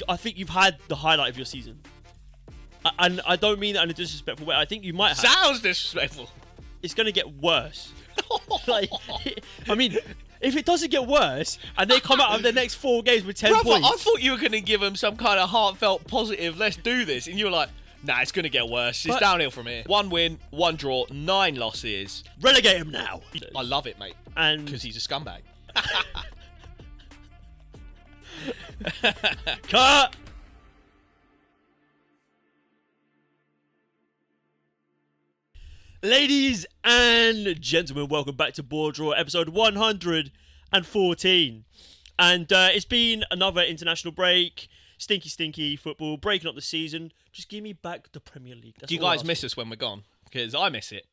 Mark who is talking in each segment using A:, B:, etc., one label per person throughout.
A: I think you've had the highlight of your season. And I don't mean that in a disrespectful way. I think you might have.
B: Sounds disrespectful.
A: It's going to get worse. Like, I mean, if it doesn't get worse and they come out of the next 4 games with 10 points.
B: I thought you were going to give them some kind of heartfelt positive, let's do this. And you were like, nah, it's going to get worse. It's downhill from here. 1 win, 1 draw, 9 losses.
A: Relegate him now.
B: I love it, mate.
A: And
B: because he's a scumbag.
A: Cut! Ladies and gentlemen, welcome back to BoreDraw, episode 114. And it's been another international break. Stinky football, breaking up the season. Just give me back the Premier League. That's
B: Do you guys miss us when we're gone? Because I miss it.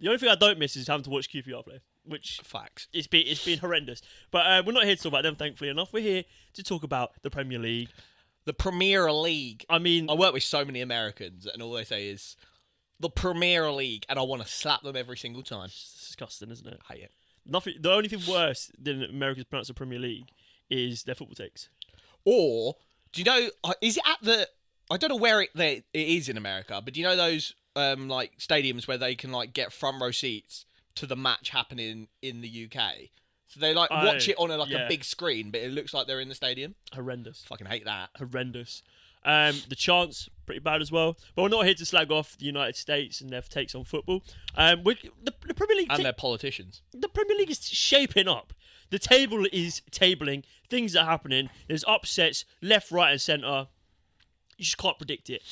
A: The only thing I don't miss is having to watch QPR play, which
B: facts.
A: It's been horrendous. But we're not here to talk about them, thankfully enough. We're here to talk about the Premier League.
B: The Premier League.
A: I mean,
B: I work with so many Americans, and all they say is the Premier League, and I want to slap them every single time.
A: It's disgusting, isn't it?
B: I hate it.
A: Nothing. The only thing worse than Americans pronounce the Premier League is their football takes.
B: Or do you know? Is it at the? I don't know where it is in America, but do you know those like stadiums where they can like get front row seats to the match happening in the UK? So they like watch it on a big screen, but it looks like they're in the stadium.
A: Horrendous.
B: Fucking hate that.
A: Horrendous. The chants pretty bad as well. But we're not here to slag off the United States and their takes on football. The Premier League
B: and their politicians.
A: The Premier League is shaping up. The table is tabling. Things are happening. There's upsets left, right, and centre. You just can't predict it.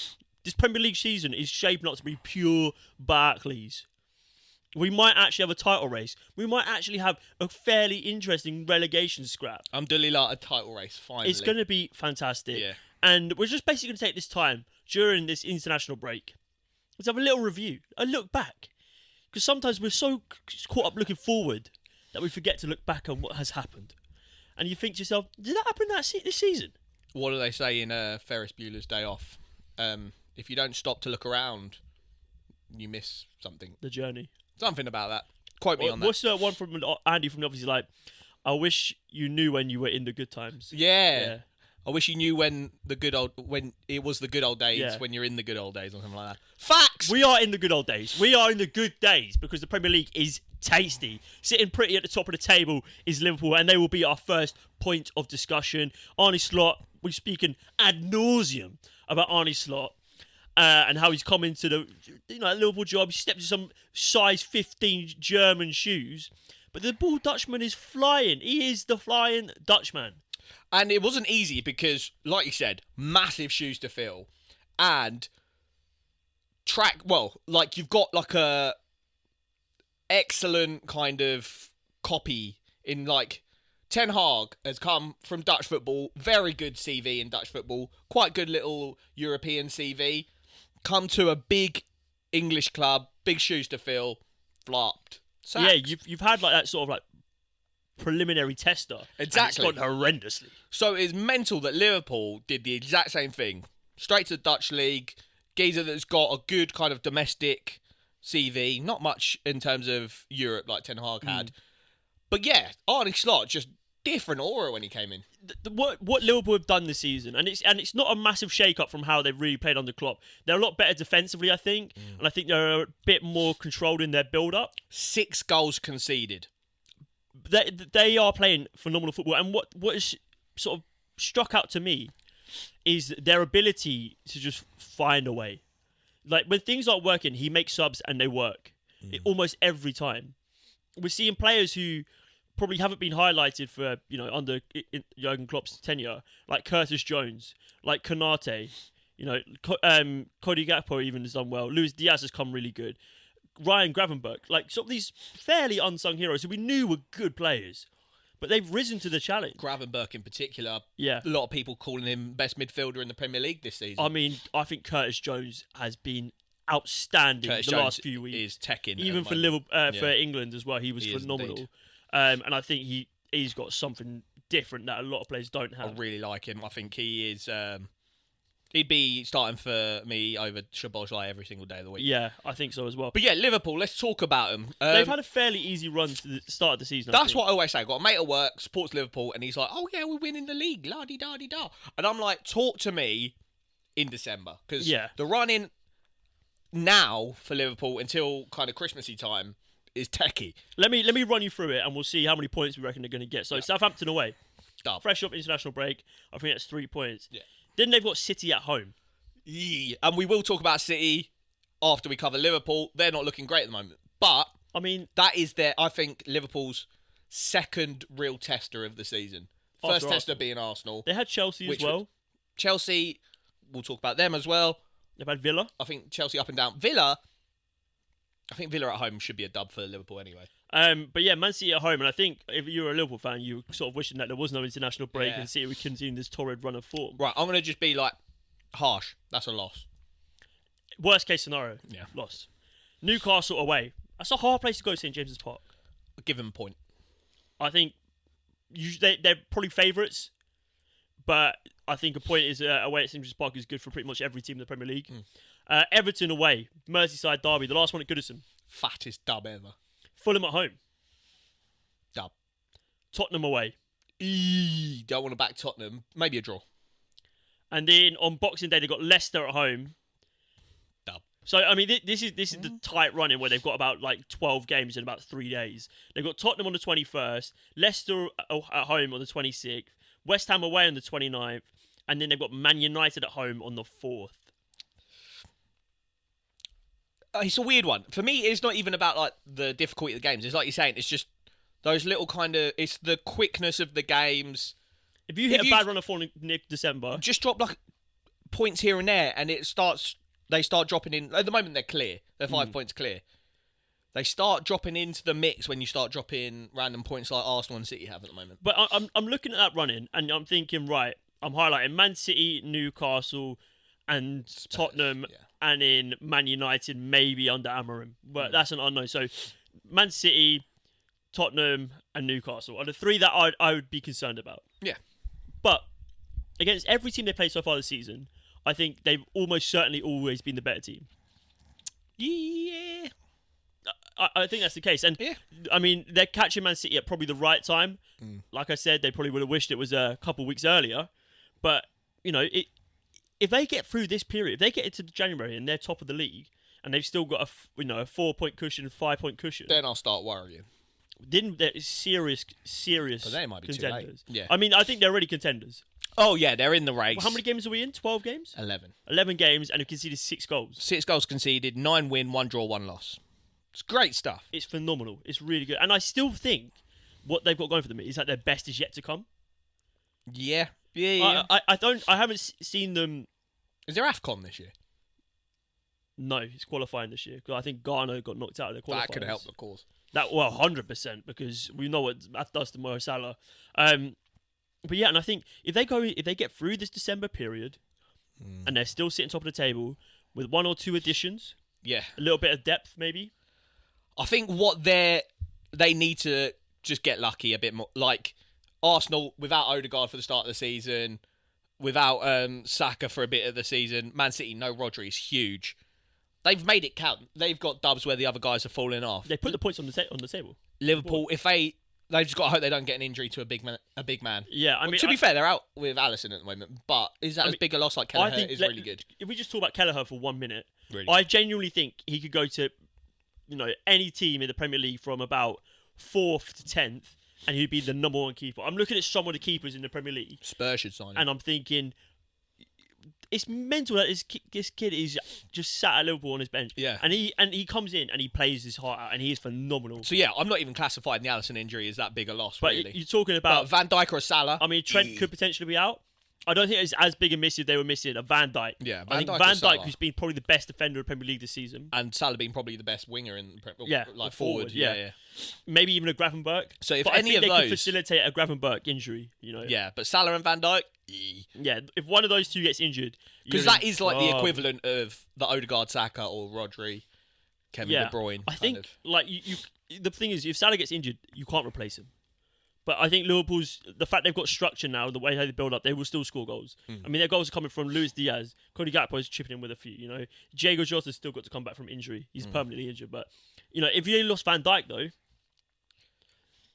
A: This Premier League season is shaping up to be pure Barclays. We might actually have a title race. We might actually have a fairly interesting relegation scrap.
B: Alhamdulillah, a title race, finally.
A: It's going to be fantastic.
B: Yeah.
A: And we're just basically going to take this time during this international break. Let's have a little review, a look back. Because sometimes we're so caught up looking forward that we forget to look back on what has happened. And you think to yourself, did that happen this season?
B: What do they say in Ferris Bueller's Day Off? If you don't stop to look around, you miss something.
A: The journey.
B: Something about that. Quote me on that.
A: What's one from Andy from the office? He's like, I wish you knew when you were in the good times.
B: Yeah. I wish you knew when it was the good old days, when you're in the good old days or something like that. Facts!
A: We are in the good old days. We are in the good days because the Premier League is tasty. Sitting pretty at the top of the table is Liverpool, and they will be our first point of discussion. Arne Slot, we're speaking ad nauseum about Arne Slot and how he's come into the Liverpool job. He stepped into some size 15 German shoes, but the Bull Dutchman is flying. He is the flying Dutchman.
B: And it wasn't easy because, like you said, massive shoes to fill. And you've got like a excellent kind of copy in like Ten Hag has come from Dutch football, very good CV in Dutch football, quite good little European CV, come to a big English club, big shoes to fill, flopped. Sacked.
A: Yeah, you've had like that sort of like preliminary tester.
B: Exactly.
A: And it's gone horrendously.
B: So it's mental that Liverpool did the exact same thing. Straight to the Dutch league. Geezer that's got a good kind of domestic CV. Not much in terms of Europe like Ten Hag had. But yeah, Arne Slot, just different aura when he came in.
A: What Liverpool have done this season, and it's not a massive shake-up from how they've really played under Klopp. They're a lot better defensively, I think. And I think they're a bit more controlled in their build-up.
B: 6 goals conceded.
A: They are playing phenomenal football, and what is sort of struck out to me is their ability to just find a way. Like when things aren't working, he makes subs and they work almost every time. We're seeing players who probably haven't been highlighted for under Jurgen Klopp's tenure, like Curtis Jones, like Konate, Cody Gakpo even has done well. Luis Diaz has come really good. Ryan Gravenberch, like sort of these fairly unsung heroes who we knew were good players, but they've risen to the challenge.
B: Gravenberch in particular,
A: a
B: lot of people calling him best midfielder in the Premier League this season.
A: I mean, I think Curtis Jones has been outstanding last few weeks.
B: Is teching
A: even for Liverpool, for England as well. He was phenomenal, and I think he's got something different that a lot of players don't have.
B: I really like him. I think he is. He'd be starting for me over Szoboszlai every single day of the week.
A: Yeah, I think so as well.
B: But yeah, Liverpool, let's talk about them.
A: They've had a fairly easy run to the start of the season.
B: That's what I always say. I've got a mate at work, supports Liverpool, and he's like, oh yeah, we're winning the league, la-di-da-di-da. And I'm like, talk to me in December. Because the run-in now for Liverpool until kind of Christmassy time is techie.
A: Let me run you through it, and we'll see how many points we reckon they're going to get. So Southampton away.
B: Dub.
A: Fresh up international break. I think that's 3 points.
B: Yeah.
A: Then they've got City at home.
B: Yeah. And we will talk about City after we cover Liverpool. They're not looking great at the moment. But
A: I mean,
B: that is I think, Liverpool's second real tester of the season. First tester being Arsenal.
A: They had Chelsea as well.
B: Chelsea, we'll talk about them as well.
A: They've had Villa.
B: I think Chelsea up and down. Villa, I think Villa at home should be a dub for Liverpool anyway.
A: But yeah, Man City at home, and I think if you were a Liverpool fan, you were sort of wishing that there was no international break and City would continue this torrid run of form.
B: Right, I'm going to just be like, harsh. That's a loss.
A: Worst case scenario, loss. Newcastle away. That's a hard place to go, St James's Park.
B: I'll give them a point.
A: I think they're probably favourites, but I think a point is away at St James's Park is good for pretty much every team in the Premier League. Everton away, Merseyside derby, the last one at Goodison.
B: Fattest dub ever.
A: Fulham at home.
B: Dub.
A: Tottenham away.
B: Don't want to back Tottenham. Maybe a draw.
A: And then on Boxing Day, they've got Leicester at home.
B: Dub.
A: So, I mean, this is the tight run-in where they've got about, 12 games in about 3 days. They've got Tottenham on the 21st, Leicester at home on the 26th, West Ham away on the 29th, and then they've got Man United at home on the 4th.
B: It's a weird one. For me, it's not even about the difficulty of the games. It's like you're saying, it's just those little it's the quickness of the games.
A: If you hit a bad run of form in December,
B: just drop points here and there, and they start dropping in. At the moment, they're clear. They're 5 points clear. They start dropping into the mix when you start dropping random points like Arsenal and City have at the moment.
A: But I'm looking at that run-in, and I'm thinking, right, I'm highlighting Man City, Newcastle, and Spurs, Tottenham, and in Man United, maybe under Amorim. But that's an unknown. So Man City, Tottenham, and Newcastle are the three that I would be concerned about.
B: Yeah.
A: But against every team they played so far this season, I think they've almost certainly always been the better team.
B: Yeah.
A: I think that's the case. And, I mean, they're catching Man City at probably the right time. Like I said, they probably would have wished it was a couple of weeks earlier. But, if they get through this period, if they get into January and they're top of the league, and they've still got a 4-point cushion, 5-point cushion,
B: then I'll start worrying.
A: Then they're serious
B: but they might be
A: contenders.
B: Too late. Yeah.
A: I mean, I think they're already contenders.
B: Oh yeah, they're in the race.
A: Well, how many games are we in? 12 games?
B: 11.
A: 11 games, and have conceded 6 goals.
B: 6 goals conceded, 9 win, 1 draw, 1 loss. It's great stuff.
A: It's phenomenal. It's really good, and I still think what they've got going for them is that their best is yet to come.
B: Yeah.
A: I haven't seen them.
B: Is there AFCON this year?
A: No, it's qualifying this year because I think Ghana got knocked out of the qualifiers.
B: That could help the cause.
A: 100% because we know what that does to Mo Salah. But yeah, and I think if they get through this December period, and they're still sitting top of the table with 1 or 2 additions, a little bit of depth maybe.
B: I think what they need to just get lucky a bit more, like Arsenal without Odegaard for the start of the season, without Saka for a bit of the season. Man City, no Rodri is huge. They've made it count. They've got dubs where the other guys are falling off.
A: They put the points on the table.
B: Liverpool, if they just got to hope they don't get an injury to a big man.
A: Yeah, I mean,
B: to be fair, they're out with Alisson at the moment. But is that as big a loss like Kelleher is really good?
A: If we just talk about Kelleher for 1 minute,
B: really
A: I genuinely think he could go to, any team in the Premier League from about 4th to 10th, and he'd be the number 1 keeper. I'm looking at some of the keepers in the Premier League.
B: Spurs should sign him.
A: And I'm thinking, it's mental that this kid is just sat at Liverpool on his bench.
B: Yeah.
A: And he comes in and he plays his heart out and he is phenomenal.
B: So yeah, I'm not even classifying the Alisson injury as that big a loss,
A: but
B: really.
A: You're talking about
B: Van Dijk or a Salah.
A: I mean, Trent could potentially be out. I don't think it's as big a miss if they were missing a Van Dijk.
B: Yeah,
A: I think Van Dijk, who's been probably the best defender of the Premier League this season.
B: And Salah being probably the best winger in the Premier League. Like
A: forward.
B: Yeah.
A: Maybe even a Gravenberch.
B: So if
A: but
B: any
A: I think
B: of those
A: could facilitate a Gravenberch injury,
B: Yeah, but Salah and Van Dijk.
A: Yeah, if one of those two gets injured,
B: because that is like the equivalent of the Odegaard, Saka, or Rodri, Kevin De Bruyne.
A: I think you the thing is, if Salah gets injured, you can't replace him. But I think the fact they've got structure now, the way they build up, they will still score goals. I mean, their goals are coming from Luis Diaz. Cody Gakpo's chipping in with a few, you know. Diego Jota's still got to come back from injury. He's permanently injured. But, you know, if you lost Van Dijk, though,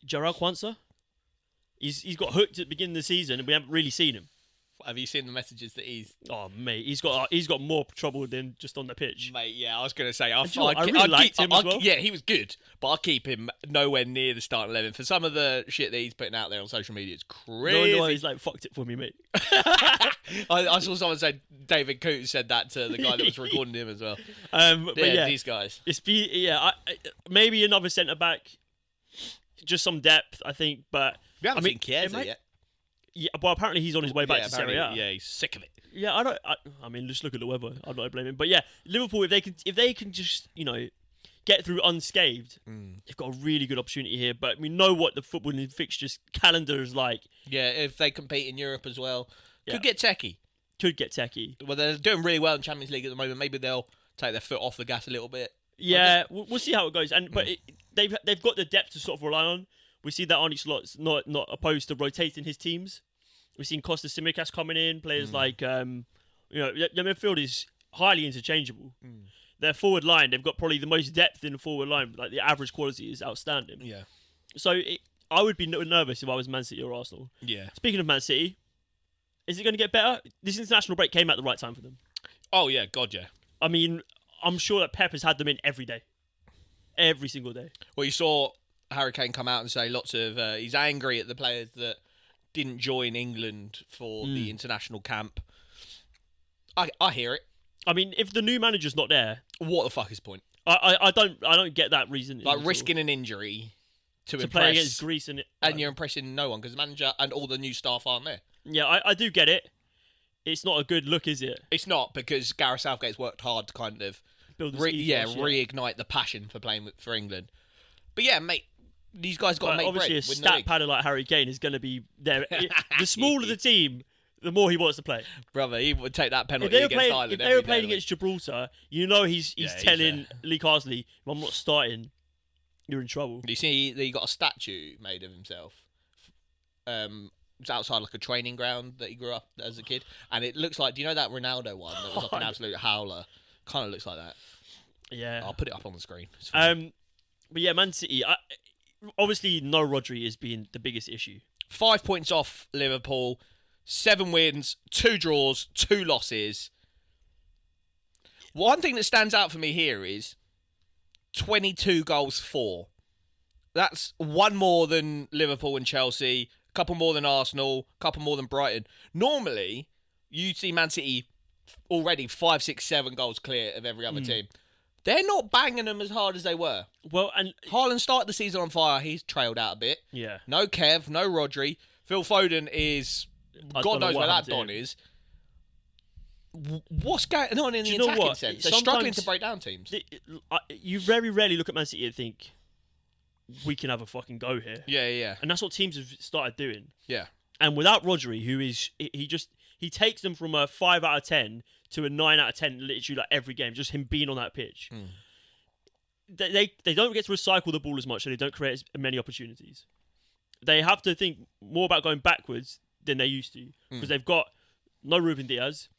A: Jarrell Quansah, he's got hooked at the beginning of the season and we haven't really seen him.
B: Have you seen the messages that he's...
A: Oh, mate, he's got more trouble than just on the pitch.
B: Mate, yeah, I was going to say...
A: I really liked him as well.
B: Yeah, he was good, but I'll keep him nowhere near the starting 11. For some of the shit that he's putting out there on social media, it's crazy.
A: No, he's like, fucked it for me, mate.
B: I saw someone say David Coote said that to the guy that was recording him as well.
A: But yeah,
B: these guys.
A: Maybe another centre-back, just some depth, I think, but...
B: We haven't seen Chiesa yet.
A: Yeah, well, apparently he's on his way back to Serie A.
B: Yeah, he's sick of it.
A: Yeah, I mean, just look at the weather. I'm not blaming him, but yeah, Liverpool, if they can just, you know, get through unscathed, they've got a really good opportunity here. But we know what the footballing fixtures calendar is like.
B: Yeah, if they compete in Europe as well, could get techie.
A: Well,
B: they're doing really well in Champions League at the moment. Maybe they'll take their foot off the gas a little bit.
A: Yeah, we'll see how it goes. But they've got the depth to sort of rely on. We see that Arne Slot's not opposed to rotating his teams. We've seen Costa Simicas coming in, players like, you know, the midfield is highly interchangeable. Their forward line, they've got probably the most depth in the forward line. Like, the average quality is outstanding.
B: Yeah.
A: So I would be nervous if I was Man City or Arsenal.
B: Yeah.
A: Speaking of Man City, is it going to get better? This international break came at the right time for them.
B: Oh, yeah, God, yeah.
A: I mean, I'm sure that Pep has had them in every day. Every single day.
B: Well, you saw Harry Kane come out and say lots of... he's angry at the players that didn't join England for the international camp. I hear it.
A: I mean, if the new manager's not there...
B: What the fuck is the point?
A: I don't get that reason.
B: Like, risking an injury to impress...
A: play against Greece and
B: you're impressing no one because the manager and all the new staff aren't there.
A: Yeah, I do get it. It's not a good look, is it?
B: It's not, because Gareth Southgate's worked hard to kind of...
A: Build
B: reignite the passion for playing for England. But yeah, mate, these guys got to make
A: obviously
B: bread.
A: Obviously, a stat padder like Harry Kane is going to be there. The smaller the team, the more he wants to play.
B: Brother, he would take that penalty against Ireland.
A: If they were playing against Gibraltar, you know he's telling Lee Carsley, if I'm not starting, you're in trouble.
B: You see that he got a statue made of himself. It's outside like a training ground that he grew up as a kid. And it looks like, do you know that Ronaldo one that was like an absolute howler? Kind of looks like that.
A: Yeah.
B: I'll put it up on the screen.
A: But yeah, Man City, obviously no Rodri has been the biggest issue.
B: 5 points off Liverpool, 7 wins, 2 draws, 2 losses. One thing that stands out for me here is 22 goals for. That's one more than Liverpool and Chelsea, a couple more than Arsenal, a couple more than Brighton. Normally, you see Man City already 5, 6, 7 goals clear of every other team. They're not banging them as hard as they were.
A: Well, and
B: Haaland started the season on fire. He's trailed out a bit.
A: Yeah.
B: No Kev, no Rodri. Phil Foden is... God knows where that Don is. What's going on in the attacking sense? They're struggling to break down teams.
A: You very rarely look at Man City and think, we can have a fucking go here.
B: Yeah.
A: And that's what teams have started doing.
B: Yeah.
A: And without Rodri, who is... He takes them from a 5 out of 10 to a 9 out of 10 literally like every game, just him being on that pitch. They don't get to recycle the ball as much, so they don't create as many opportunities. They have to think more about going backwards than they used to, because they've got no Ruben Diaz,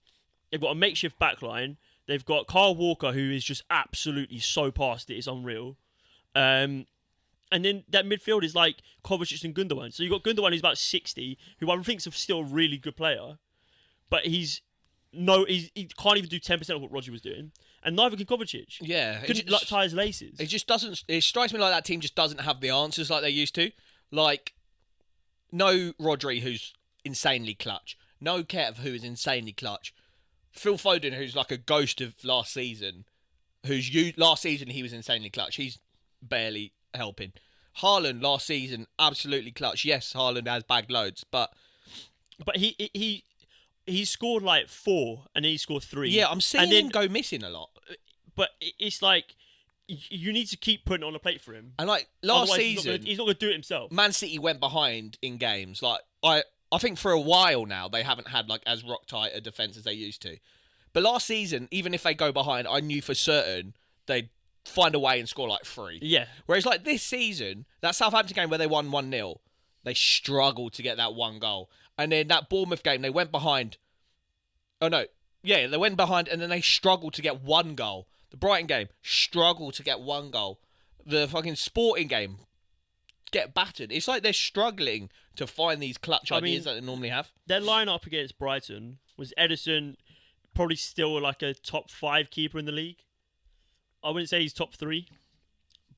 A: they've got a makeshift backline, they've got Kyle Walker, who is just absolutely so past it, it's unreal. And then that midfield is like Kovacic and Gundogan. So you've got Gundogan, who's about 60, who I think is still a really good player, but he can't even do 10% of what Rodri was doing. And neither can Kovacic.
B: Yeah.
A: Couldn't tie his laces.
B: It just doesn't... It strikes me like that team just doesn't have the answers like they used to. Like, no Rodri, who's insanely clutch. No Kev, who is insanely clutch. Phil Foden, who's like a ghost of last season. Last season, he was insanely clutch. He's barely helping. Haaland, last season, absolutely clutch. Yes, Haaland has bagged loads, but he scored like 4 and then he scored 3. Yeah, I'm seeing him go missing a lot.
A: But it's like, you need to keep putting it on the plate for him.
B: And like last
A: Otherwise,
B: season,
A: he's not going to do it himself.
B: Man City went behind in games. Like I think for a while now, they haven't had like as rock tight a defence as they used to. But last season, even if they go behind, I knew for certain they'd find a way and score like 3.
A: Yeah.
B: Whereas like this season, that Southampton game where they won 1-0, they struggled to get that one goal. And then that Bournemouth game, they went behind. Oh, no. Yeah, they went behind and then they struggled to get one goal. The Brighton game, struggled to get one goal. The fucking Sporting game, get battered. It's like they're struggling to find these clutch ideas that they normally have.
A: Their line-up against Brighton was Ederson, probably still like a top 5 keeper in the league. I wouldn't say he's top 3,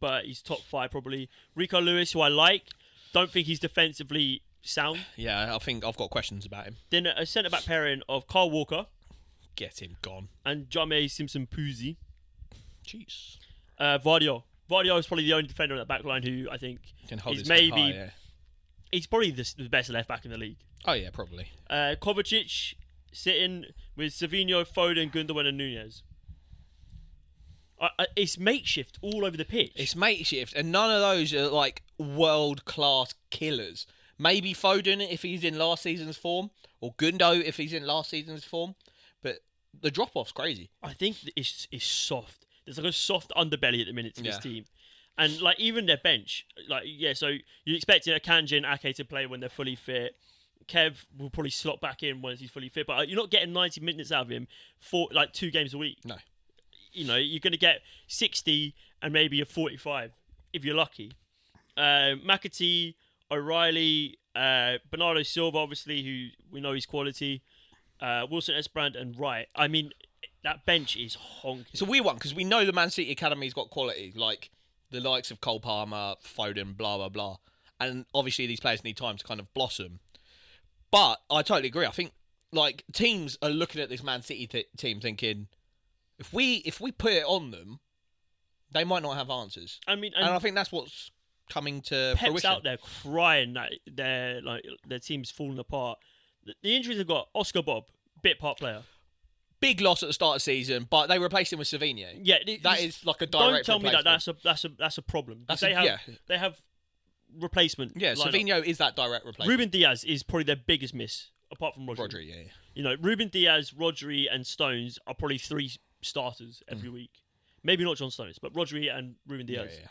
A: but he's top 5 probably. Rico Lewis, who I like, don't think he's defensively sound.
B: Yeah, I think I've got questions about him.
A: Then a centre-back pairing of Carl Walker.
B: Get him gone.
A: And Jame Simpson-Puzzi.
B: Jeez.
A: Vardio. Vardio is probably the only defender on that back line who I think
B: Can hold
A: is
B: his
A: maybe...
B: head high, yeah.
A: He's probably the best left-back in the league.
B: Oh, yeah, probably.
A: Kovacic sitting with Savinho, Foden, Gundogan and Nunez. It's makeshift all over the pitch.
B: It's makeshift, and none of those are like world-class killers. Maybe Foden if he's in last season's form, or Gundo if he's in last season's form, but the drop-off's crazy.
A: I think it's soft. There's like a soft underbelly at the minute to this team. And like even their bench, so you're expecting Akanji and Ake to play when they're fully fit. Kev will probably slot back in once he's fully fit, but you're not getting 90 minutes out of him for like 2 games a week.
B: No.
A: You know, you're going to get 60 and maybe a 45 if you're lucky. McAtee, O'Reilly, Bernardo Silva, obviously, who we know his quality. Wilson Esperand and Wright. I mean, that bench is honking.
B: It's a weird one because we know the Man City Academy's got quality, like the likes of Cole Palmer, Foden, blah, blah, blah. And obviously these players need time to kind of blossom. But I totally agree. I think like teams are looking at this Man City team thinking, if we put it on them, they might not have answers.
A: I mean,
B: and I think that's what's coming to
A: Pep's
B: fruition.
A: out there crying that their team's falling apart. The injuries have got Oscar Bob, bit part player.
B: Big loss at the start of the season, but they replaced him with Savinho.
A: Yeah,
B: that is like a direct.
A: Don't tell me that
B: replacement.
A: that's a problem.
B: They
A: have replacement.
B: Yeah, Savinho is that direct replacement.
A: Ruben Diaz is probably their biggest miss, apart from Rodri.
B: Rodri, yeah.
A: You know, Ruben Diaz, Rodri, and Stones are probably 3 starters every week. Maybe not John Stones, but Rodri and Ruben Diaz.
B: Yeah.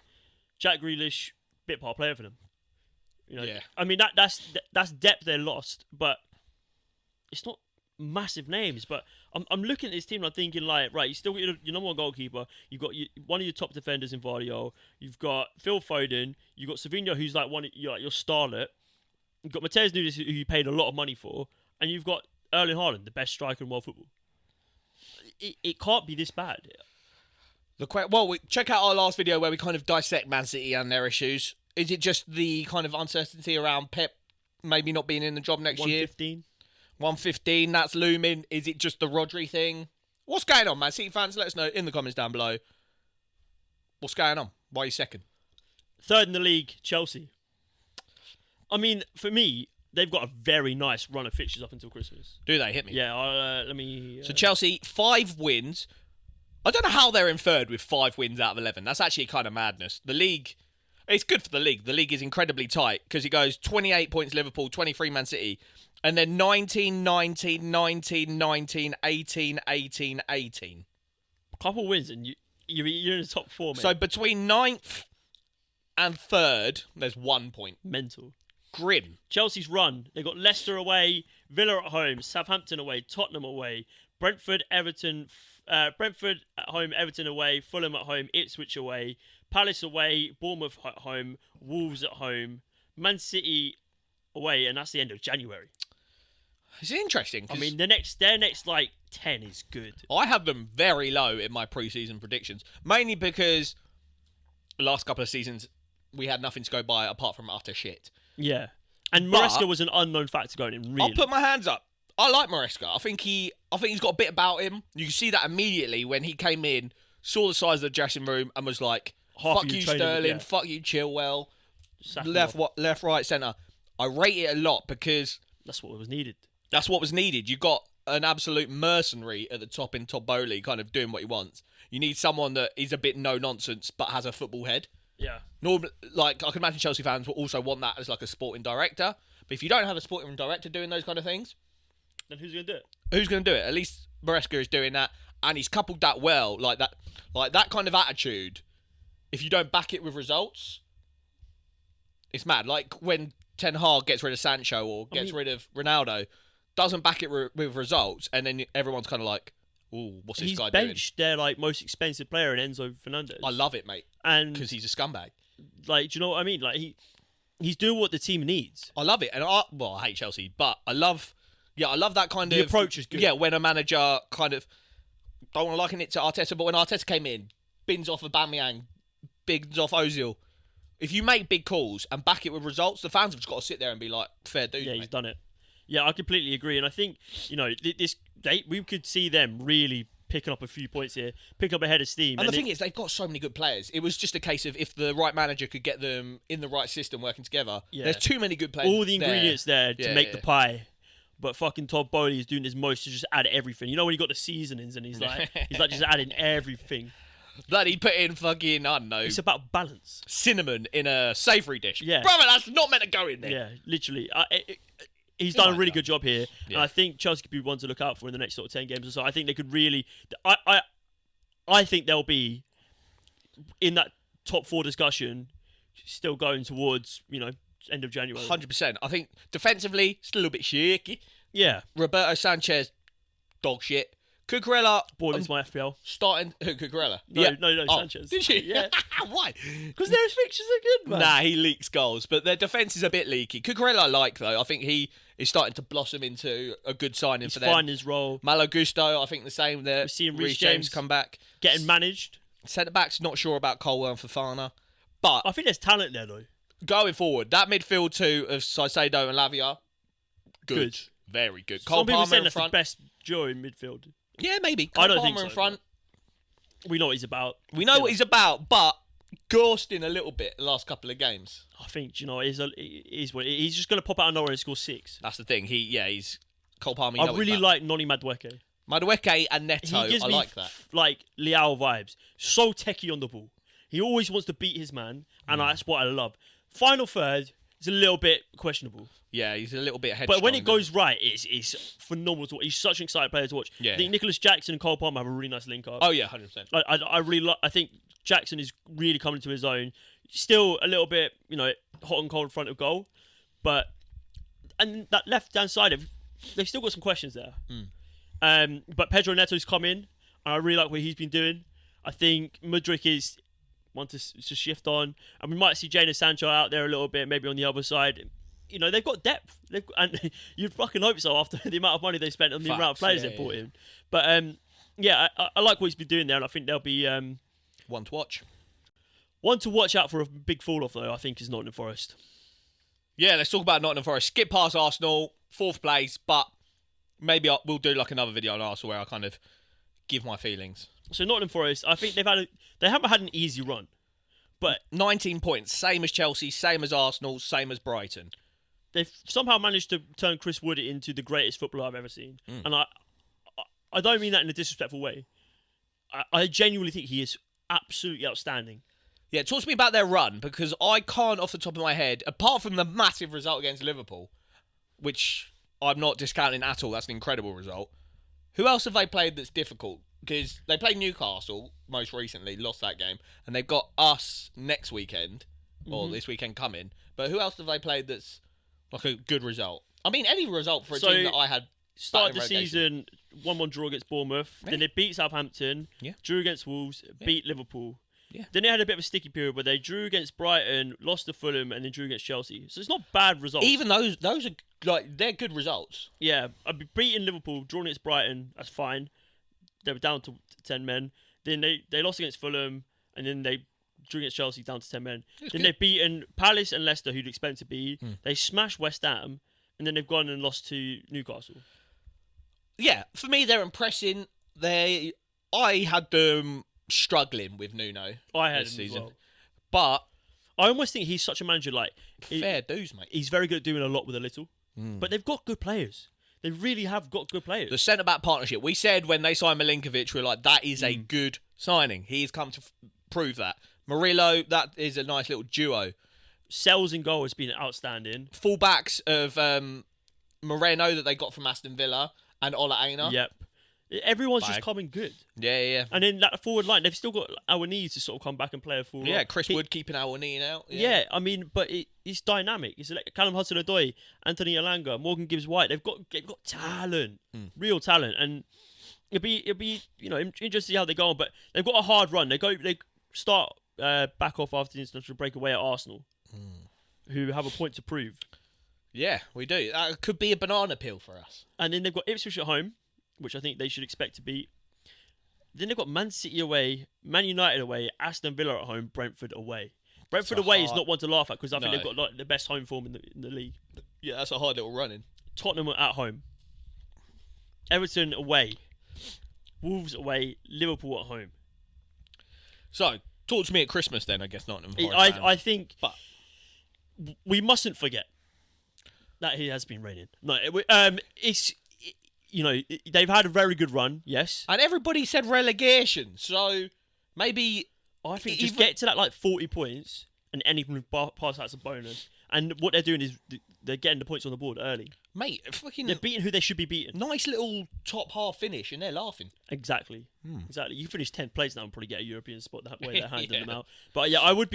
A: Jack Grealish, bit part player for them. You know,
B: yeah.
A: I mean that's depth they lost, but it's not massive names. But I'm looking at this team and I'm thinking like, right, you still got your number one goalkeeper. You've got one of your top defenders in Vardio. You've got Phil Foden. You've got Savinho, who's like your starlet. You've got Mateus Nunes, who you paid a lot of money for, and you've got Erling Haaland, the best striker in world football. It can't be this bad.
B: Check out our last video where we kind of dissect Man City and their issues. Is it just the kind of uncertainty around Pep maybe not being in the job next year? 115, that's looming. Is it just the Rodri thing? What's going on, Man City fans? Let us know in the comments down below. What's going on? Why are you second?
A: Third in the league, Chelsea. I mean, for me, they've got a very nice run of fixtures up until Christmas.
B: Do they? Hit me.
A: Yeah, let me...
B: So Chelsea, 5 wins. I don't know how they're in third with 5 wins out of 11. That's actually kind of madness. The league... It's good for the league. The league is incredibly tight because it goes 28 points Liverpool, 23 Man City, and then 19, 19, 19, 19, 18, 18, 18.
A: A couple wins and you're in the top 4, mate.
B: So between 9th and 3rd, there's 1 point.
A: Mental.
B: Grim.
A: Chelsea's run. They've got Leicester away, Villa at home, Southampton away, Tottenham away, Brentford at home, Everton away, Fulham at home, Ipswich away, Palace away, Bournemouth at home, Wolves at home, Man City away, and that's the end of January.
B: It's interesting.
A: I mean, their next like 10 is good.
B: I have them very low in my pre-season predictions, mainly because the last couple of seasons we had nothing to go by apart from utter shit.
A: Yeah, and Maresca was an unknown factor going in. Really,
B: I'll put my hands up. I like Maresca. I think he's got a bit about him. You can see that immediately when he came in, saw the size of the dressing room, and was like, "Fuck you, Sterling. Fuck you, Chilwell. Left, right, centre." I rate it a lot because
A: that's what was needed.
B: That's what was needed. You got an absolute mercenary at the top in Todd Bowley, kind of doing what he wants. You need someone that is a bit no nonsense but has a football head.
A: Yeah.
B: Normally, like I can imagine Chelsea fans will also want that as like a sporting director. But if you don't have a sporting director doing those kind of things,
A: then who's going to do it?
B: Who's going to do it? At least Maresca is doing that, and he's coupled that well, like that kind of attitude. If you don't back it with results, it's mad. Like when Ten Hag gets rid of Sancho or gets rid of Ronaldo, doesn't back it with results, and then everyone's kind of like, "Ooh, what's this guy doing?" He's
A: benched their most expensive player in Enzo Fernandez.
B: I love it, mate,
A: and
B: because he's a scumbag.
A: Do you know what I mean? He's doing what the team needs.
B: I love it, and I hate Chelsea, but I love that kind of...
A: The approach is good.
B: Yeah, when a manager kind of... Don't want to liken it to Arteta, but when Arteta came in, bins off Aubameyang, bins off Ozil. If you make big calls and back it with results, the fans have just got to sit there and be like, fair dude, mate.
A: He's done it. Yeah, I completely agree, and I think, we could see them really picking up a few points here, pick up a head of steam.
B: And the thing is, they've got so many good players. It was just a case of if the right manager could get them in the right system working together. Yeah. There's too many good players.
A: All the ingredients there to make the pie. But fucking Todd Bowley is doing his most to just add everything. You know when he got the seasonings and he's like just adding everything.
B: Like he put in fucking, I don't know.
A: It's about balance.
B: Cinnamon in a savoury dish.
A: Yeah.
B: Brother, that's not meant to go in there.
A: Yeah, literally. He's done a really good job here. Yeah. And I think Chelsea could be one to look out for in the next sort of 10 games or so. I think they could really... I think they'll be in that top 4 discussion, still going towards, end of January.
B: 100%. I think defensively, still a little bit shaky.
A: Yeah.
B: Roberto Sanchez, dog shit. Cucurella...
A: Bought into my FPL.
B: Starting... Cucurella?
A: No, Sanchez.
B: Did you?
A: Yeah.
B: Why?
A: Because their fixtures are good, man.
B: Nah, he leaks goals, but their defence is a bit leaky. Cucurella I like, though. I think he is starting to blossom into a good signing for them.
A: He's finding his role.
B: Malo Gusto, I think the same there.
A: We're seeing Reece James
B: come back.
A: Getting managed.
B: Centre-backs, not sure about Colwell and Fofana. But...
A: I think there's talent there, though.
B: Going forward, that midfield two of Caicedo and Lavia, good. Very good.
A: Some people saying that's the best duo in midfield.
B: Yeah, maybe.
A: I don't think
B: so. In front.
A: We know what he's about.
B: We know what he's about, but ghosting a little bit the last couple of games.
A: I think, he's just going to pop out of nowhere and score 6.
B: That's the thing. He's Cole Palmer.
A: I really like Noni Madueke.
B: Madueke and Neto,
A: he gives
B: I
A: me
B: like that.
A: Like Leao vibes. So techie on the ball. He always wants to beat his man, and that's what I love. Final third is a little bit questionable.
B: Yeah, he's a little bit headstrong.
A: But when it goes right, it's phenomenal to watch. He's such an exciting player to watch.
B: Yeah.
A: I think Nicholas Jackson and Cole Palmer have a really nice link up.
B: Oh yeah, 100%.
A: I really I think Jackson is really coming to his own. Still a little bit, hot and cold in front of goal, but and that left-hand side they've still got some questions there. But Pedro Neto's come in, and I really like what he's been doing. I think Mudryk is one to shift on, and we might see Jadon Sancho out there a little bit, maybe on the other side. They've got depth, and you'd fucking hope so after the amount of money they spent on the amount of players they brought in. But I like what he's been doing there, and I think there'll be
B: one to watch.
A: One to watch out for a big fall off though. I think is Nottingham Forest.
B: Yeah, let's talk about Nottingham Forest. Skip past Arsenal, 4th place, but maybe we'll do like another video on Arsenal where I kind of give my feelings.
A: So Nottingham Forest, I think they haven't had an easy run, but
B: 19 points, same as Chelsea, same as Arsenal, same as Brighton.
A: They've somehow managed to turn Chris Wood into the greatest footballer I've ever seen, and I don't mean that in a disrespectful way. I genuinely think he is absolutely outstanding.
B: Yeah, talk to me about their run, because I can't off the top of my head, apart from the massive result against Liverpool, which I'm not discounting at all, that's an incredible result. Who else have they played that's difficult? Because they played Newcastle most recently, lost that game, and they've got us next weekend, or this weekend coming. But who else have they played that's like a good result? I mean, any result for a team that I had.
A: Started the season 1-1 draw against Bournemouth. Yeah. Then they beat Southampton. Yeah. Drew against Wolves. Yeah. Beat Liverpool. Yeah. Then they had a bit of a sticky period where they drew against Brighton, lost to Fulham, and then drew against Chelsea. So it's not bad results.
B: Even those are like they're good results.
A: Yeah, I'd be beating Liverpool, drawing against Brighton. That's fine. They were down to 10 men. Then they lost against Fulham, and then they drew against Chelsea down to 10 men. Then they've beaten Palace and Leicester, who'd expect to be. They smashed West Ham, and then they've gone and lost to Newcastle.
B: Yeah, for me, they're impressing. I had them struggling with Nuno
A: this
B: season.
A: Well.
B: But
A: I almost think he's such a manager,
B: fair dues, mate.
A: He's very good at doing a lot with a little. But they've got good players. They really have got good players.
B: The centre-back partnership, we said when they signed Milinkovic, we were like, that is a good signing. He's come to prove that. Murillo, that is a nice little duo.
A: Sells in goal has been outstanding.
B: Fullbacks of Moreno that they got from Aston Villa and Ola Aina.
A: Yep. Everyone's
B: Bag.
A: just coming good.
B: Yeah.
A: And then that forward line, they've still got our needs to sort of come back and play a full.
B: Yeah, Chris Wood keeping our knee out.
A: Yeah, I mean, but it's dynamic. It's like Callum Hudson-Odoi, Anthony Elanga, Morgan Gibbs-White. They've got talent, real talent, and it'll be interesting to see how they go on. But they've got a hard run. They start back off after the international break away at Arsenal, who have a point to prove.
B: Yeah, we do. That could be a banana peel for us.
A: And then they've got Ipswich at home, which I think they should expect to beat. Then they've got Man City away, Man United away, Aston Villa at home, Brentford away. Brentford away is not one to laugh at because I think they've got like the best home form in the league.
B: Yeah, that's a hard little run in.
A: Tottenham at home. Everton away. Wolves away. Liverpool at home.
B: So, talk to me at Christmas then, I guess, Nottingham Forest fans.
A: I think we mustn't forget that it has been raining. No, they've had a very good run, yes.
B: And everybody said relegation, so maybe...
A: I think just get to that like 40 points and anything past that's a bonus. And what they're doing is they're getting the points on the board early.
B: Mate, fucking...
A: They're beating who they should be beating.
B: Nice little top half finish and they're laughing.
A: Exactly. Exactly. You finish 10th place now and probably get a European spot that way they're handing them out. But yeah, I wouldn't...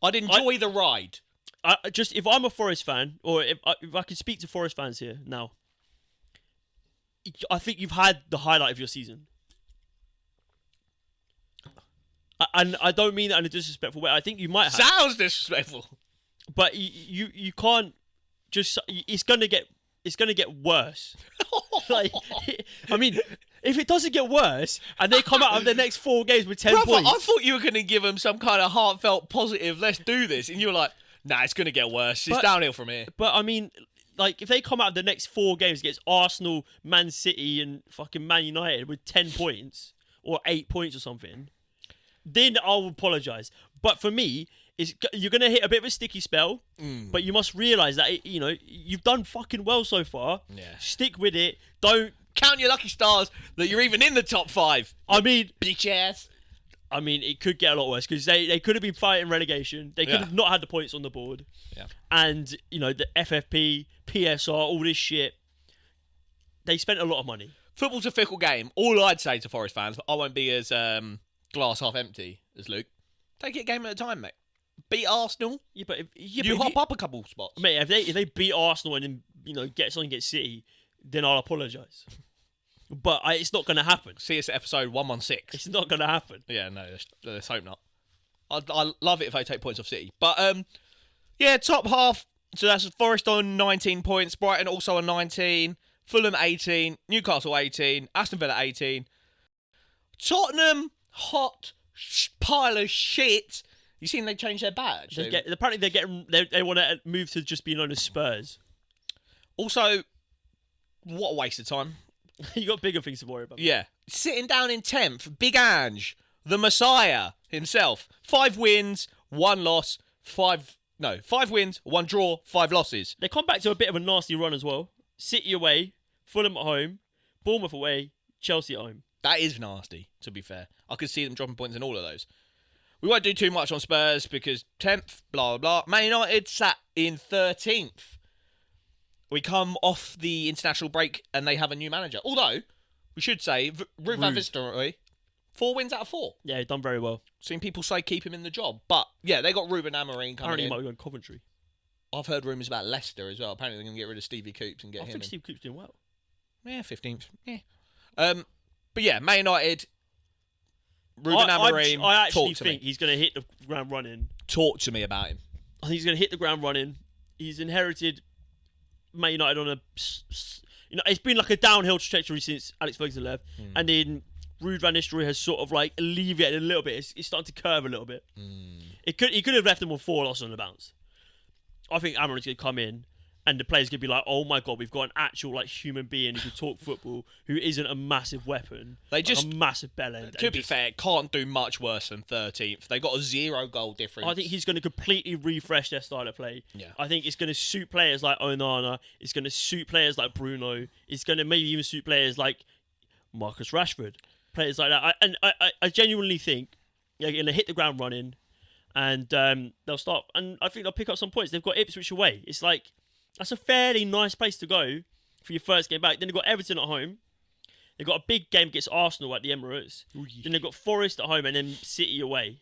B: I'd enjoy the ride.
A: If I'm a Forest fan, or if I could speak to Forest fans here now, I think you've had the highlight of your season. And I don't mean that in a disrespectful way. I think you might have.
B: Sounds disrespectful.
A: But you can't just... It's going to get worse. Like, I mean, if it doesn't get worse and they come out of the next 4 games with 10 points...
B: I thought you were going to give them some kind of heartfelt positive, let's do this. And you were like... Nah, it's going to get worse. It's downhill from here.
A: But, I mean, like, if they come out of the next 4 games against Arsenal, Man City, and fucking Man United with 10 points, or 8 points or something, then I'll apologise. But for me, you're going to hit a bit of a sticky spell, but you must realise that, you've done fucking well so far.
B: Yeah.
A: Stick with it. Don't...
B: Count your lucky stars that you're even in the top 5.
A: I mean...
B: Bitch ass.
A: I mean, it could get a lot worse because they could have been fighting relegation. They could have not had the points on the board.
B: Yeah.
A: And, the FFP, PSR, all this shit, they spent a lot of money.
B: Football's a fickle game. All I'd say to Forest fans, but I won't be as glass half empty as Luke. Take it a game at a time, mate. Beat Arsenal.
A: Yeah, but
B: you hop up a couple spots.
A: Mate, if they beat Arsenal and then, get something against City, then I'll apologise. But it's not going to happen.
B: See us at episode 116.
A: It's not going to happen.
B: Yeah, no, let's hope not. I love it if they take points off City. But, top half. So that's Forest on 19 points. Brighton also on 19. Fulham 18. Newcastle 18. Aston Villa 18. Tottenham, hot pile of shit. You seen they changed their badge?
A: Apparently they want to move to just be known as Spurs.
B: Also, what a waste of time.
A: You got bigger things to worry about.
B: Yeah. Sitting down in 10th, Big Ange, the Messiah himself. 5 wins, 1 loss, 5 wins, 1 draw, 5 losses.
A: They come back to a bit of a nasty run as well. City away, Fulham at home, Bournemouth away, Chelsea at home.
B: That is nasty, to be fair. I could see them dropping points in all of those. We won't do too much on Spurs because 10th, blah, blah, blah. Man United sat in 13th. We come off the international break and they have a new manager. Although, we should say, Ruud van Nistelrooy, 4 wins out of 4.
A: Yeah, he's done very well.
B: Seen people say keep him in the job. But, yeah, they got Ruben Amorim coming
A: Apparently
B: in.
A: he might be going Coventry.
B: I've heard rumours about Leicester as well. Apparently they're going to get rid of Stevie Coops and get him in.
A: I think Steve Coops doing well.
B: Yeah, 15th. Yeah. But, yeah, Man United, Ruben Amorim,
A: I actually
B: talk to me.
A: think he's going to hit the ground running.
B: Talk to me about him.
A: I think he's going to hit the ground running. He's inherited Man United on a... it's been like a downhill trajectory since Alex Ferguson left. And then Ruud van Nistelrooy has sort of like alleviated a little bit. It's starting to curve a little bit. He could have left them on 4 losses on the bounce. I think Amorim's going to come in and the players going to be like, oh my God, we've got an actual like human being who can talk football, who isn't a massive weapon. They just... Like a massive bellend.
B: To be fair, can't do much worse than 13th. They got a 0 goal difference.
A: I think he's going to completely refresh their style of play. Yeah. I think it's going to suit players like Onana. It's going to suit players like Bruno. It's going to maybe even suit players like Marcus Rashford. Players like that. I genuinely think they're going to hit the ground running and they'll start. And I think they'll pick up some points. They've got Ipswich away. It's like, that's a fairly nice place to go for your first game back. Then they've got Everton at home. They've got a big game against Arsenal at the Emirates. Then they've got Forest at home and then City away.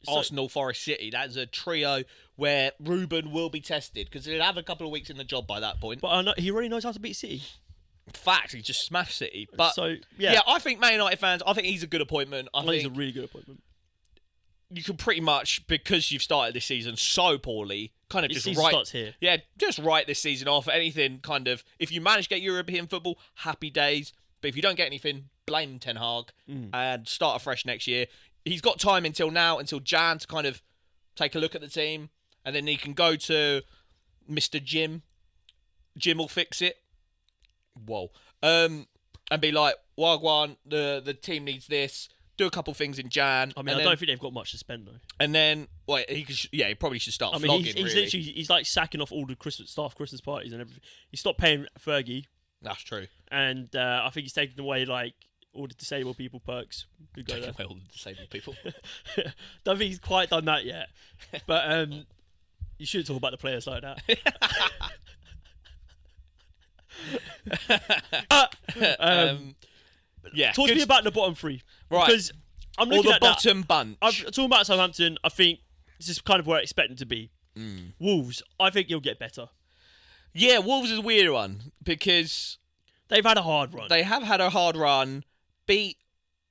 B: Arsenal, Forest, City. That's a trio where Ruben will be tested because he'll have a couple of weeks in the job by that point.
A: But I know, he already knows how to beat City.
B: In fact, he just smashed City. But
A: so, yeah,
B: I think Man United fans, I think he's a good appointment. I think
A: he's a really good appointment.
B: You can pretty much, because you've started this season so poorly, kind of
A: This
B: just
A: season
B: write.
A: starts here.
B: Yeah, just write this season off. Anything kind of, if you manage to get European football, happy days. But if you don't get anything, blame Ten Hag and start afresh next year. He's got time until now, until Jan, to kind of take a look at the team, and then he can go to Mr. Jim. Jim will fix it. Whoa. And be like, Wagwan, the team needs this. Do a couple things in Jan.
A: I mean, I don't think they've got much to spend though.
B: And then, well, he probably should start flogging.
A: He's
B: really.
A: literally he's like sacking off all the Christmas parties and everything. He stopped paying Fergie,
B: That's true.
A: and I think he's taking away like all the disabled people perks who go
B: Taking
A: there.
B: away all the disabled people.
A: Don't think he's quite done that yet, but you shouldn't talk about the players like that. Talk to me about the bottom three,
B: right?
A: Because I'm
B: Or
A: looking
B: the
A: at
B: bottom
A: that.
B: bunch.
A: I'm talking about Southampton. I think this is kind of where I expect them to be. Wolves, I think you'll get better.
B: Yeah, Wolves is a weird one because
A: They've had a hard run.
B: they have had a hard run. Beat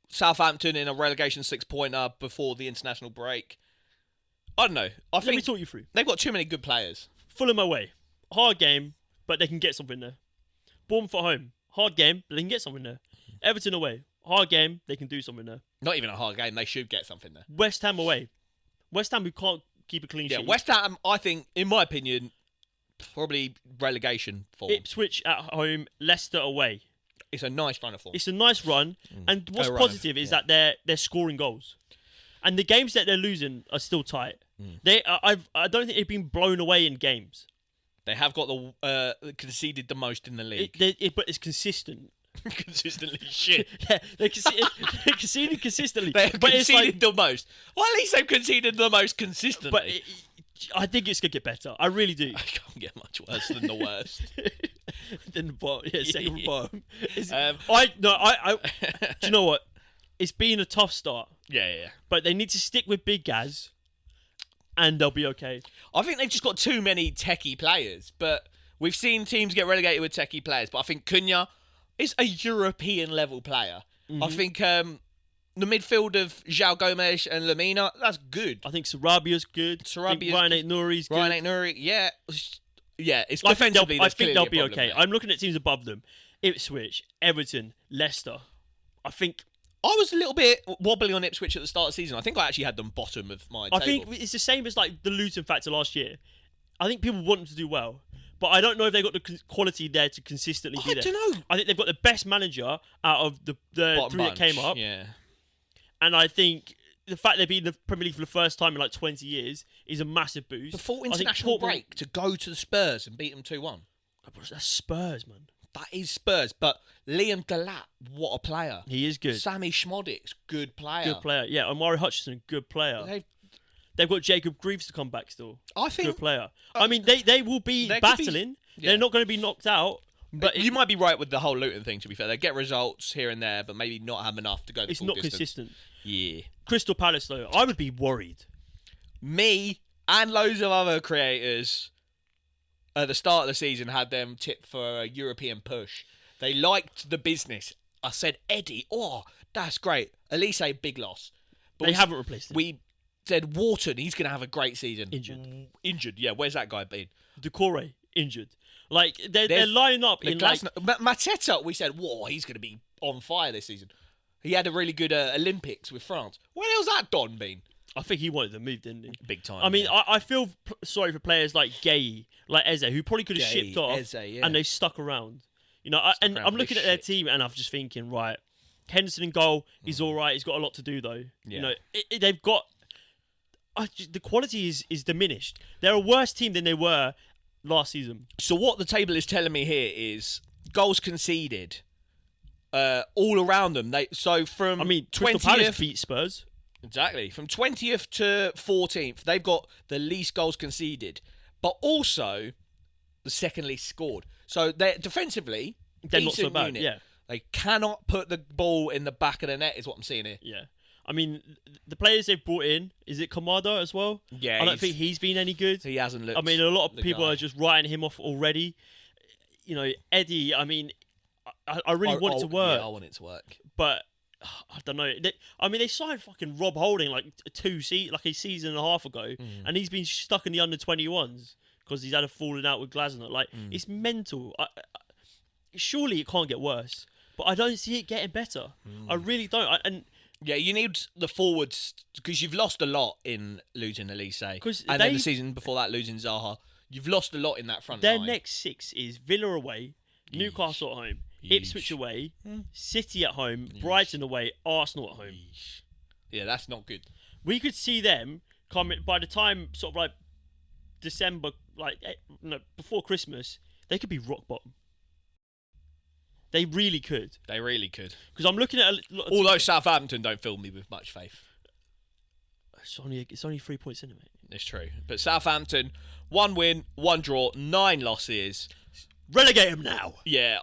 B: Southampton in a relegation 6-pointer before the international break. I don't know.
A: Let me talk you through.
B: They've got too many good players.
A: Fulham away, hard game, but they can get something there. Bournemouth at home, hard game, but they can get something there. Everton away, hard game, they can do something there.
B: Not even a hard game. They should get something there.
A: West Ham away, West Ham who can't keep a clean
B: Yeah,
A: sheet.
B: West Ham, I think, in my opinion, probably relegation form.
A: Ipswich at home, Leicester away.
B: It's a nice run of form.
A: It's a nice run, and what's positive is that they're scoring goals, and the games that they're losing are still tight. I don't think they've been blown away in games.
B: They have got the conceded the most in the league.
A: But it's consistent.
B: Consistently shit.
A: Yeah, they're conceding consistently.
B: They have
A: but
B: conceded
A: it's like,
B: the most. Well, at least they've conceded the most consistently.
A: but I think it's gonna get better. I really do.
B: I can't get much worse than the worst.
A: Then the bottom, second from bottom. Do you know what? It's been a tough start.
B: Yeah.
A: But they need to stick with Big Gaz, and they'll be okay.
B: I think they've just got too many techie players. But we've seen teams get relegated with techie players. But I think Cunha is a European level player. I think the midfield of João Gomes and Lamina, that's good.
A: I think Sarabia's good. I think Ryan Aït-Nouri's good.
B: Ryan Aït-Nouri, yeah. It's
A: I think
B: defensively.
A: they'll be okay.
B: There.
A: I'm looking at teams above them: Ipswich, Everton, Leicester. I think
B: I was a little bit wobbly on Ipswich at the start of the season. I think I actually had them bottom of my table.
A: I think it's the same as like the Luton factor last year. I think people want them to do well, but I don't know if they've got the quality there to consistently be there.
B: I don't know.
A: I think they've got the best manager out of the
B: Bottom
A: three
B: bunch,
A: that came up.
B: Yeah.
A: And I think the fact they've been in the Premier League for the first time in like 20 years is a massive boost.
B: Before
A: I think
B: international break to go to the Spurs and beat them 2-1.
A: That's Spurs, man.
B: That is Spurs. But Liam Delap, what a player.
A: He is good.
B: Sammy Schmodix, good player.
A: Good player. Yeah, Omari Hutchinson, good player. They've got Jacob Greaves to come back still.
B: I think...
A: Good player. I mean, they will be battling. They're not going to be knocked out. But
B: you might be right with the whole Luton thing, to be fair. They get results here and there, but maybe not have enough to go the
A: it's
B: full
A: not
B: distance.
A: consistent.
B: Yeah.
A: Crystal Palace, though, I would be worried.
B: Me and loads of other creators at the start of the season had them tipped for a European push. They liked the business. I said, Eddie, that's great. Elise, big loss. But
A: they haven't replaced him.
B: We said, Wharton, he's going to have a great season.
A: Injured,
B: yeah. Where's that guy been?
A: Decore, injured. Like, they're lining up in like...
B: Mateta, we said, he's going to be on fire this season. He had a really good Olympics with France. Where the hell's that Don been?
A: I think he wanted to move, didn't he?
B: Big time.
A: I mean,
B: yeah.
A: I feel sorry for players like Gay, like Eze, who probably could have shipped off, and they stuck around. You know, I'm looking at their team, and I'm just thinking, right, Henderson in goal, he's all right. He's got a lot to do, though.
B: Yeah.
A: You know, they've got... the quality is diminished. They're a worse team than they were last season.
B: So what the table is telling me here is goals conceded all around them. From
A: Crystal
B: 20th
A: Palace beat Spurs.
B: Exactly. From 20th to 14th, they've got the least goals conceded, but also the second least scored. So they're defensively,
A: They're not so
B: decent
A: bad.
B: unit.
A: Yeah.
B: They cannot put the ball in the back of the net, is what I'm seeing here.
A: Yeah. I mean, the players they've brought in, is it Kamada as well?
B: Yeah,
A: I don't think he's been any good.
B: He hasn't looked.
A: I mean, a lot of
B: the
A: people
B: guy.
A: are just writing him off already. You know, Eddie, I mean, I really want it to work.
B: Yeah, I want it to work.
A: But I don't know. They signed fucking Rob Holding like a season and a half ago, and he's been stuck in the under-21s because he's had a falling out with Glasner. Like, it's mental. Surely it can't get worse, but I don't see it getting better. I really don't.
B: Yeah, you need the forwards because you've lost a lot in losing Elise, and then the season before that losing Zaha. You've lost a lot in that front
A: line.
B: Their
A: next 6 is Villa away, Newcastle at home, Ipswich away, City at home, Brighton away, Arsenal at home.
B: Yeah, that's not good.
A: We could see them coming by the time sort of like December, before Christmas. They could be rock bottom. They really could.
B: They really could.
A: Because I'm looking at
B: although Southampton don't fill me with much faith.
A: It's only 3 points in it, mate.
B: It's true. But Southampton, 1 win, 1 draw, 9 losses.
A: Relegate him now.
B: Yeah,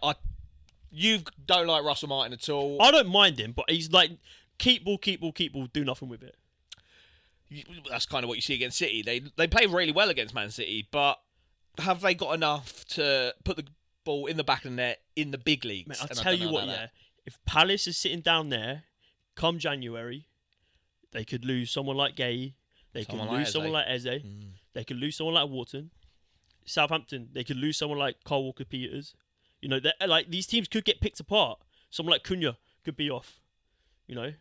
B: you don't like Russell Martin at all.
A: I don't mind him, but he's like, keep ball, do nothing with it.
B: That's kind of what you see against City. They play really well against Man City, but have they got enough to put the ball in the back of the net in the big leagues?
A: Mate, I'll tell you what, if Palace is sitting down there, come January, they could lose someone like Gay. They could lose someone like Eze. They could lose someone like Wharton. Southampton, they could lose someone like Carl Walker-Peters. You know, like these teams could get picked apart. Someone like Cunha could be off. You know,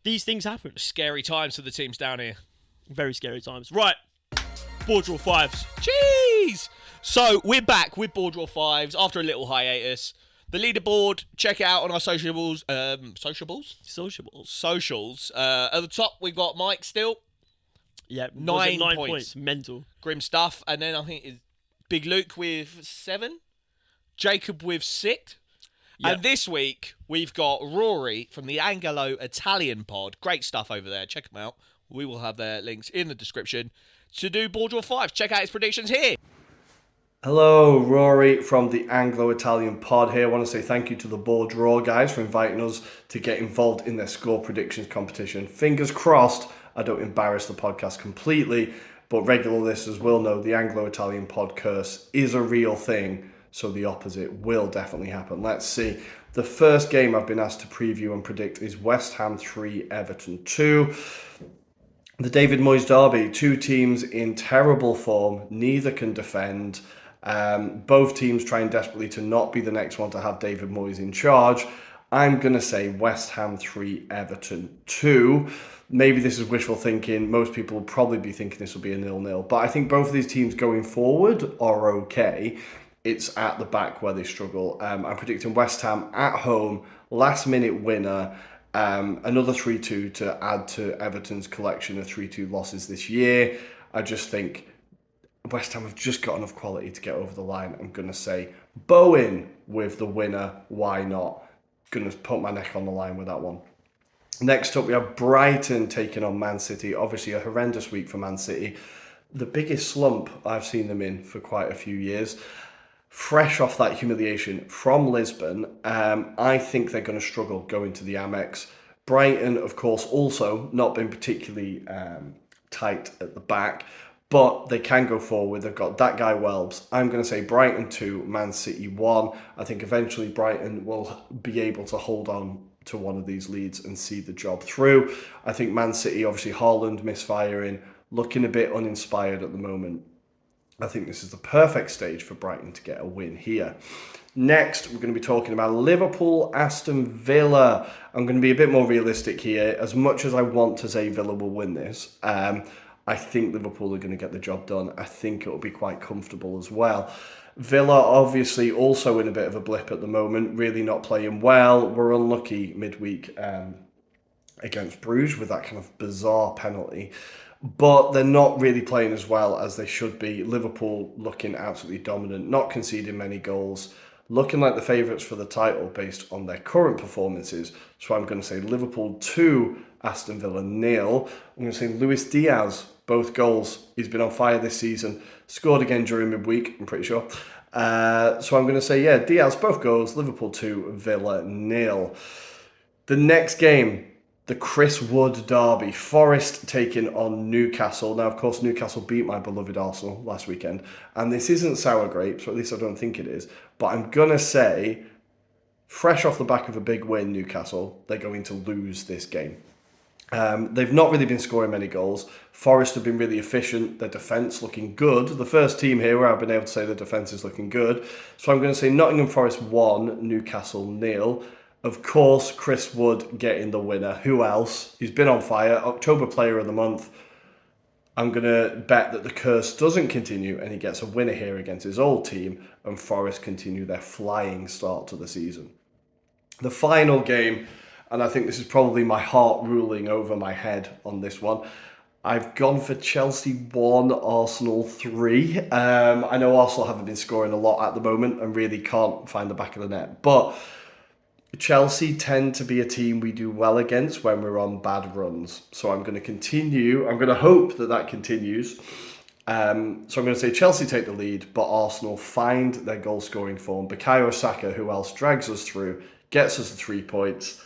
A: these things happen.
B: Scary times for the teams down here.
A: Very scary times. Right, BoreDraw 5s.
B: Jeez! So we're back with BoreDraw 5s after a little hiatus. The leaderboard, check it out on our sociables. Socials. At the top, we've got Mike still.
A: Yeah,
B: 9
A: points. Mental.
B: Grim stuff. And then I think it's Big Luke with 7. Jacob with 6. Yep. And this week, we've got Ruairi from the Anglo-Italian pod. Great stuff over there. Check them out. We will have their links in the description to do BoreDraw 5. Check out his predictions here.
C: Hello, Ruairi from the Anglo-Italian pod here. I want to say thank you to the BoreDraw guys for inviting us to get involved in their score predictions competition. Fingers crossed I don't embarrass the podcast completely, but regular listeners will know the Anglo-Italian pod curse is a real thing, so the opposite will definitely happen. Let's see. The first game I've been asked to preview and predict is West Ham 3, Everton 2. The David Moyes derby, 2 teams in terrible form, neither can defend. Both teams trying desperately to not be the next one to have David Moyes in charge. I'm going to say West Ham 3, Everton 2. Maybe this is wishful thinking. Most people will probably be thinking this will be a 0-0. But I think both of these teams going forward are okay. It's at the back where they struggle. I'm predicting West Ham at home, last-minute winner, another 3-2 to add to Everton's collection of 3-2 losses this year. I just think West Ham have just got enough quality to get over the line. I'm going to say Bowen with the winner. Why not? Going to put my neck on the line with that one. Next up, we have Brighton taking on Man City. Obviously, a horrendous week for Man City. The biggest slump I've seen them in for quite a few years. Fresh off that humiliation from Lisbon, I think they're going to struggle going to the Amex. Brighton, of course, also not been particularly tight at the back, but they can go forward. They've got that guy Welbs. I'm going to say Brighton 2, Man City 1. I think eventually Brighton will be able to hold on to one of these leads and see the job through. I think Man City, obviously Haaland misfiring, looking a bit uninspired at the moment. I think this is the perfect stage for Brighton to get a win here. Next, we're going to be talking about Liverpool, Aston Villa. I'm going to be a bit more realistic here. As much as I want to say Villa will win this, I think Liverpool are going to get the job done. I think it will be quite comfortable as well. Villa obviously also in a bit of a blip at the moment, really not playing well. We're unlucky midweek against Bruges with that kind of bizarre penalty. But they're not really playing as well as they should be. Liverpool looking absolutely dominant, not conceding many goals, looking like the favourites for the title based on their current performances. So I'm going to say Liverpool 2, Aston Villa 0. I'm going to say Luis Diaz, both goals. He's been on fire this season. Scored again during midweek, I'm pretty sure. So I'm going to say, Diaz, both goals, Liverpool 2, Villa 0. The next game, the Chris Wood derby, Forest taking on Newcastle. Now, of course, Newcastle beat my beloved Arsenal last weekend, and this isn't sour grapes, or at least I don't think it is, but I'm going to say, fresh off the back of a big win, Newcastle, they're going to lose this game. They've not really been scoring many goals. Forest have been really efficient. Their defence looking good. The first team here where I've been able to say the defence is looking good. So I'm going to say Nottingham Forest 1, Newcastle 0. Of course, Chris Wood getting the winner. Who else? He's been on fire. October Player of the Month. I'm going to bet that the curse doesn't continue and he gets a winner here against his old team and Forest continue their flying start to the season. The final game, and I think this is probably my heart ruling over my head on this one. I've gone for Chelsea 1, Arsenal 3. I know Arsenal haven't been scoring a lot at the moment and really can't find the back of the net. But Chelsea tend to be a team we do well against when we're on bad runs. So I'm going to continue. I'm going to hope that continues. So I'm going to say Chelsea take the lead, but Arsenal find their goal-scoring form. Bukayo Saka, who else drags us through, gets us the 3 points.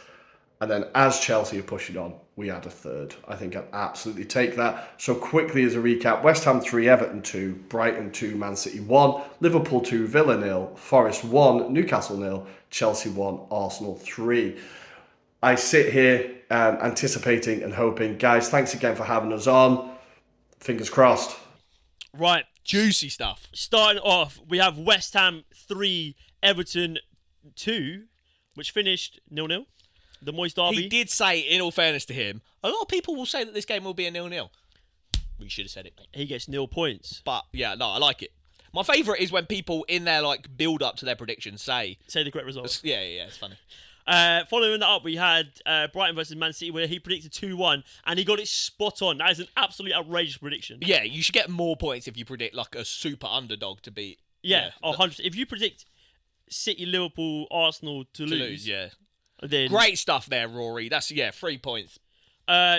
C: And then as Chelsea are pushing on, we add a third. I think I'd absolutely take that. So quickly as a recap, West Ham 3, Everton 2, Brighton 2, Man City 1, Liverpool 2, Villa 0, Forest 1, Newcastle 0, Chelsea 1, Arsenal 3. I sit here anticipating and hoping. Guys, thanks again for having us on. Fingers crossed.
A: Right.
B: Juicy stuff.
A: Starting off, we have West Ham 3, Everton 2, which finished 0-0. The Moist derby.
B: He did say, in all fairness to him, a lot of people will say that this game will be a 0-0. We should have said it, mate.
A: He gets 0 points.
B: But, yeah, no, I like it. My favourite is when people, in their build-up to their predictions, say
A: the correct result.
B: Yeah, it's funny.
A: Following that up, we had Brighton versus Man City, where he predicted 2-1, and he got it spot on. That is an absolutely outrageous prediction.
B: Yeah, you should get more points if you predict, a super underdog to beat.
A: Yeah, 100%. If you predict City, Liverpool, Arsenal to lose,
B: yeah.
A: Then
B: great stuff there, Rory. That's 3 points.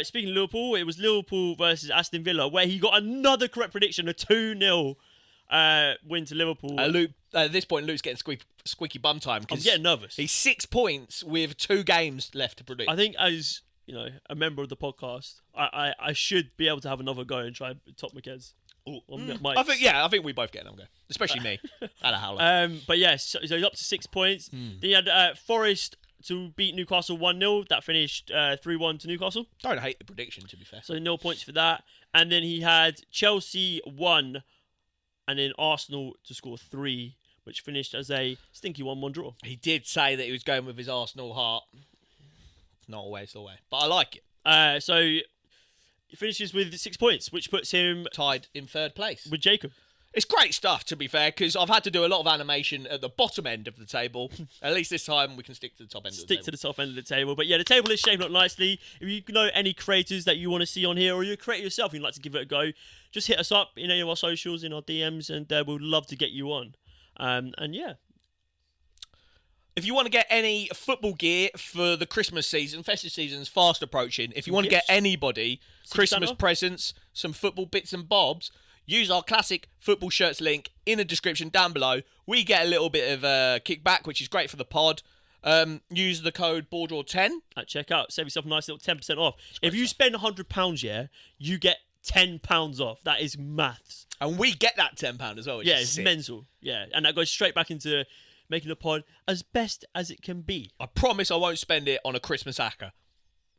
A: Speaking of Liverpool, it was Liverpool versus Aston Villa, where he got another correct prediction, a 2-0 win to Liverpool.
B: At this point, Luke's getting squeaky bum time.
A: I'm getting nervous.
B: He's 6 points with 2 games left to predict.
A: I think as a member of the podcast, I should be able to have another go and try and top McKez.
B: I think we both get another go, especially me. At a howler.
A: But yes, so he's up to 6 points. Then you had Forest to beat Newcastle 1-0. That finished 3-1 to Newcastle.
B: Don't hate the prediction, to be fair.
A: So 0 points for that. And then he had Chelsea 1 and then Arsenal to score 3, which finished as a stinky 1-1 draw.
B: He did say that he was going with his Arsenal heart. Not always the way, but I like it.
A: So he finishes with 6 points, which puts him
B: tied in 3rd place
A: with Jacob.
B: It's great stuff, to be fair, because I've had to do a lot of animation at the bottom end of the table. At least this time we can stick to the top end of the table.
A: Stick to the top end of the table. But yeah, the table is shaping up nicely. If you know any creators that you want to see on here, or you're a creator yourself and you'd like to give it a go, just hit us up in any of our socials, in our DMs, and we'd love to get you on. And yeah.
B: If you want to get any football gear for the Christmas season, festive season's fast approaching. If you want to get anybody Christmas presents, some football bits and bobs, use our classic football shirts link in the description down below. We get a little bit of kickback, which is great for the pod. Use the code BoreDraw10
A: at checkout. Save yourself a nice little 10% off. If you spend £100, you get £10 off. That is maths.
B: And we get that £10 as well. Which
A: is
B: it's
A: sick. Mental. Yeah, and that goes straight back into making the pod as best as it can be.
B: I promise I won't spend it on a Christmas hacker.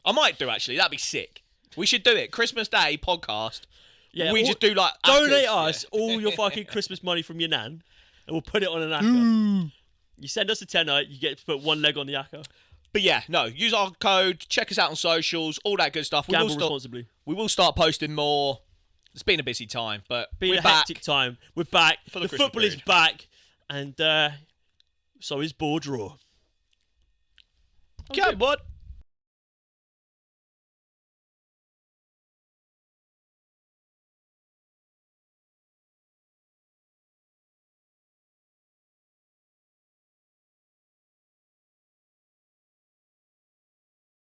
B: I might do, actually. That'd be sick. We should do it. Christmas Day podcast.
A: Yeah,
B: we just do
A: donate us all your fucking Christmas money from your nan, and we'll put it on an acca. You send us a tenner, you get to put one leg on the acca.
B: But yeah, no, use our code, check us out on socials, all that good stuff.
A: Gamble responsibly.
B: We will start posting more. It's been a busy time, but we're back.
A: Hectic time. We're back. The football is back, and so is BoreDraw.
B: Okay, bud.